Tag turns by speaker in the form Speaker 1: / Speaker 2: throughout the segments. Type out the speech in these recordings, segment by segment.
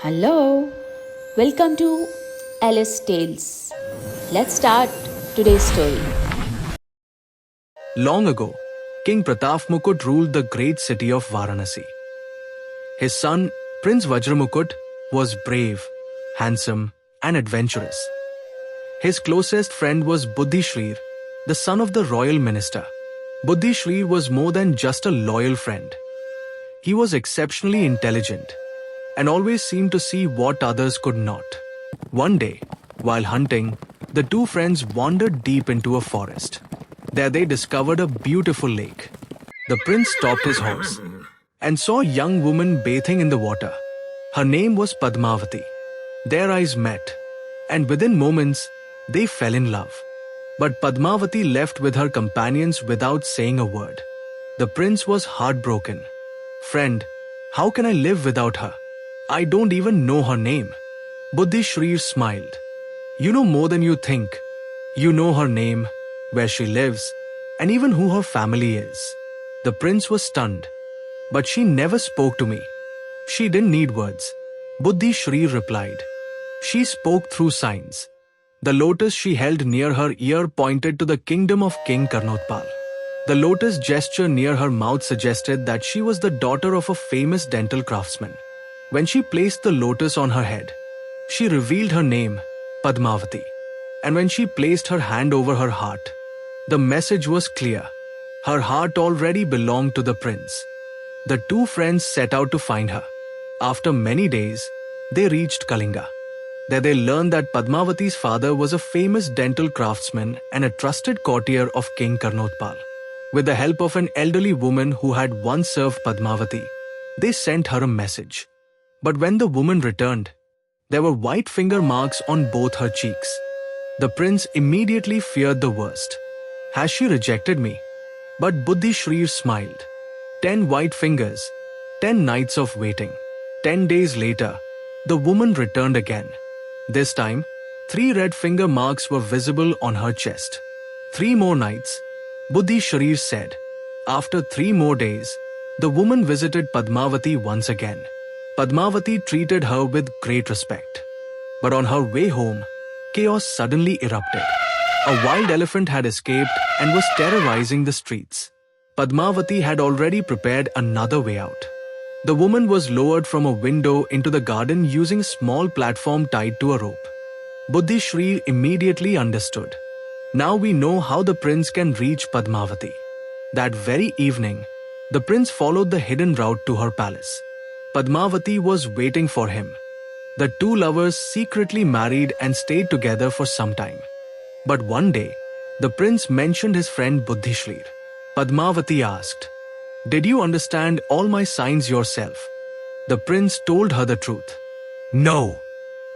Speaker 1: Hello, welcome to Alice Tales. Let's start today's story.
Speaker 2: Long ago, King Pratap Mukut ruled the great city of Varanasi. His son, Prince Vajramukut, was brave, handsome, and adventurous. His closest friend was Buddhi Shrir, the son of the royal minister. Buddhi Shrir was more than just a loyal friend. He was exceptionally intelligent and always seemed to see what others could not. One day, while hunting, the two friends wandered deep into a forest. There they discovered a beautiful lake. The prince stopped his horse and saw a young woman bathing in the water. Her name was Padmavati. Their eyes met, and within moments, they fell in love. But Padmavati left with her companions without saying a word. The prince was heartbroken. Friend, how can I live without her? I don't even know her name. Buddhi Shrir smiled. You know more than you think. You know her name, where she lives, and even who her family is. The prince was stunned. But she never spoke to me. She didn't need words. Buddhi Shrir replied. She spoke through signs. The lotus she held near her ear pointed to the kingdom of King Karnotpal. The lotus gesture near her mouth suggested that she was the daughter of a famous dental craftsman. When she placed the lotus on her head, she revealed her name, Padmavati. And when she placed her hand over her heart, the message was clear. Her heart already belonged to the prince. The two friends set out to find her. After many days, they reached Kalinga. There they learned that Padmavati's father was a famous dental craftsman and a trusted courtier of King Karnotpal. With the help of an elderly woman who had once served Padmavati, they sent her a message. But when the woman returned, there were white finger marks on both her cheeks. The prince immediately feared the worst. Has she rejected me? But Buddhi Shrir smiled. 10 white fingers, 10 nights of waiting. 10 days later, the woman returned again. This time, 3 red finger marks were visible on her chest. 3 more nights, Buddhi Shrir said. After 3 more days, the woman visited Padmavati once again. Padmavati treated her with great respect. But on her way home, chaos suddenly erupted. A wild elephant had escaped and was terrorizing the streets. Padmavati had already prepared another way out. The woman was lowered from a window into the garden using a small platform tied to a rope. Buddhi Shrir immediately understood. Now we know how the prince can reach Padmavati. That very evening, the prince followed the hidden route to her palace. Padmavati was waiting for him. The two lovers secretly married and stayed together for some time. But one day, the prince mentioned his friend Buddhi Shrir. Padmavati asked, Did you understand all my signs yourself? The prince told her the truth. No.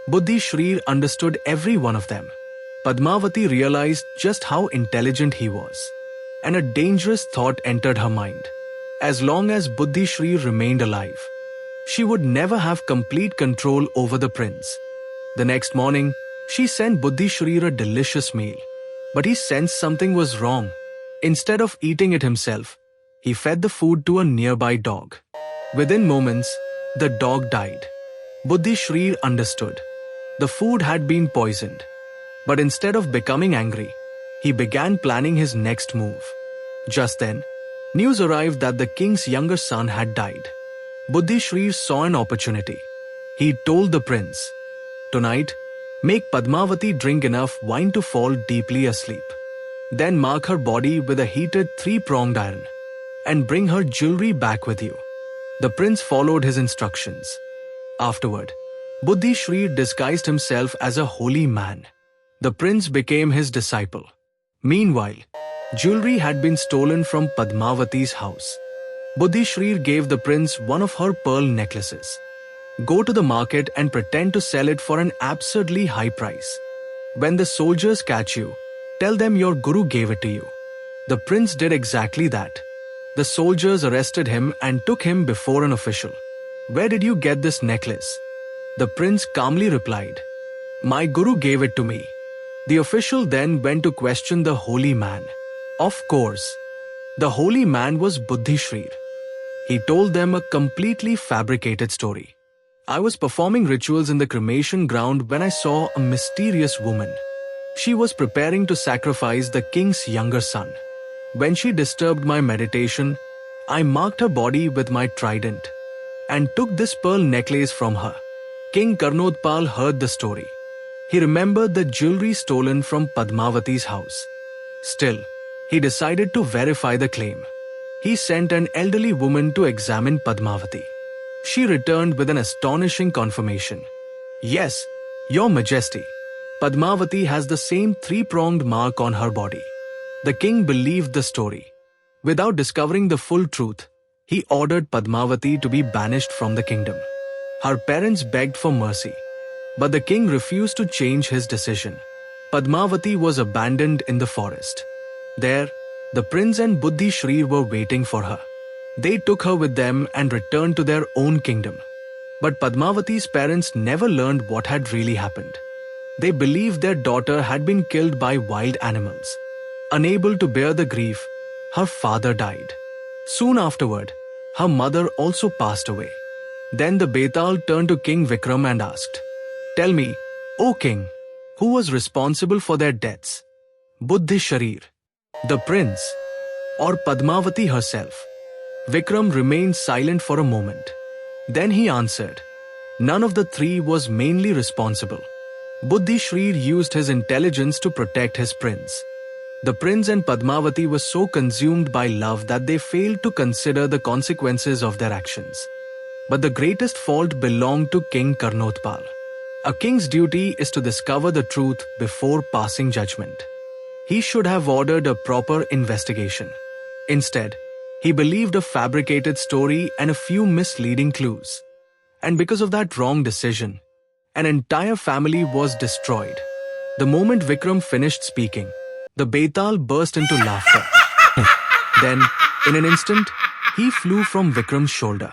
Speaker 2: Buddhi Shrir understood every one of them. Padmavati realized just how intelligent he was. And a dangerous thought entered her mind. As long as Buddhi Shrir remained alive, she would never have complete control over the prince. The next morning, she sent Buddhi Shrir a delicious meal. But he sensed something was wrong. Instead of eating it himself, he fed the food to a nearby dog. Within moments, the dog died. Buddhi Shrir understood. The food had been poisoned. But instead of becoming angry, he began planning his next move. Just then, news arrived that the king's younger son had died. Buddhi Shrir saw an opportunity. He told the prince, Tonight, make Padmavati drink enough wine to fall deeply asleep. Then mark her body with a heated 3-pronged iron and bring her jewelry back with you. The prince followed his instructions. Afterward, Buddhi Shrir disguised himself as a holy man. The prince became his disciple. Meanwhile, jewelry had been stolen from Padmavati's house. Buddhi Shrir gave the prince one of her pearl necklaces. Go to the market and pretend to sell it for an absurdly high price. When the soldiers catch you, tell them your guru gave it to you. The prince did exactly that. The soldiers arrested him and took him before an official. Where did you get this necklace? The prince calmly replied, My guru gave it to me. The official then went to question the holy man. Of course, the holy man was Buddhi Shrir. He told them a completely fabricated story. I was performing rituals in the cremation ground when I saw a mysterious woman. She was preparing to sacrifice the king's younger son. When she disturbed my meditation, I marked her body with my trident and took this pearl necklace from her. King Karnotpal heard the story. He remembered the jewelry stolen from Padmavati's house. Still, he decided to verify the claim. He sent an elderly woman to examine Padmavati. She returned with an astonishing confirmation. Yes, Your Majesty, Padmavati has the same three-pronged mark on her body. The king believed the story. Without discovering the full truth, he ordered Padmavati to be banished from the kingdom. Her parents begged for mercy, but the king refused to change his decision. Padmavati was abandoned in the forest. There, the prince and Buddhi Shri were waiting for her. They took her with them and returned to their own kingdom. But Padmavati's parents never learned what had really happened. They believed their daughter had been killed by wild animals. Unable to bear the grief, her father died. Soon afterward, her mother also passed away. Then the Betal turned to King Vikram and asked, "Tell me, O king, who was responsible for their deaths? Buddhi Sharir, the prince, or Padmavati herself?" Vikram remained silent for a moment. Then he answered, "None of the three was mainly responsible. Buddhi Shrir used his intelligence to protect his prince. The prince and Padmavati were so consumed by love that they failed to consider the consequences of their actions. But the greatest fault belonged to King Karnotpal. A king's duty is to discover the truth before passing judgment. He should have ordered a proper investigation. Instead, he believed a fabricated story and a few misleading clues. And because of that wrong decision, an entire family was destroyed." The moment Vikram finished speaking, the Betal burst into laughter. Then, in an instant, he flew from Vikram's shoulder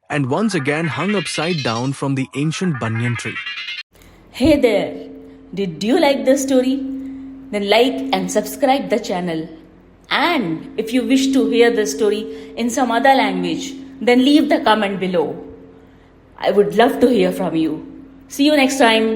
Speaker 2: and once again hung upside down from the ancient banyan tree.
Speaker 1: Hey there! Did you like the story? Then like and subscribe the channel. And if you wish to hear the story in some other language, then leave the comment below. I would love to hear from you. See you next time.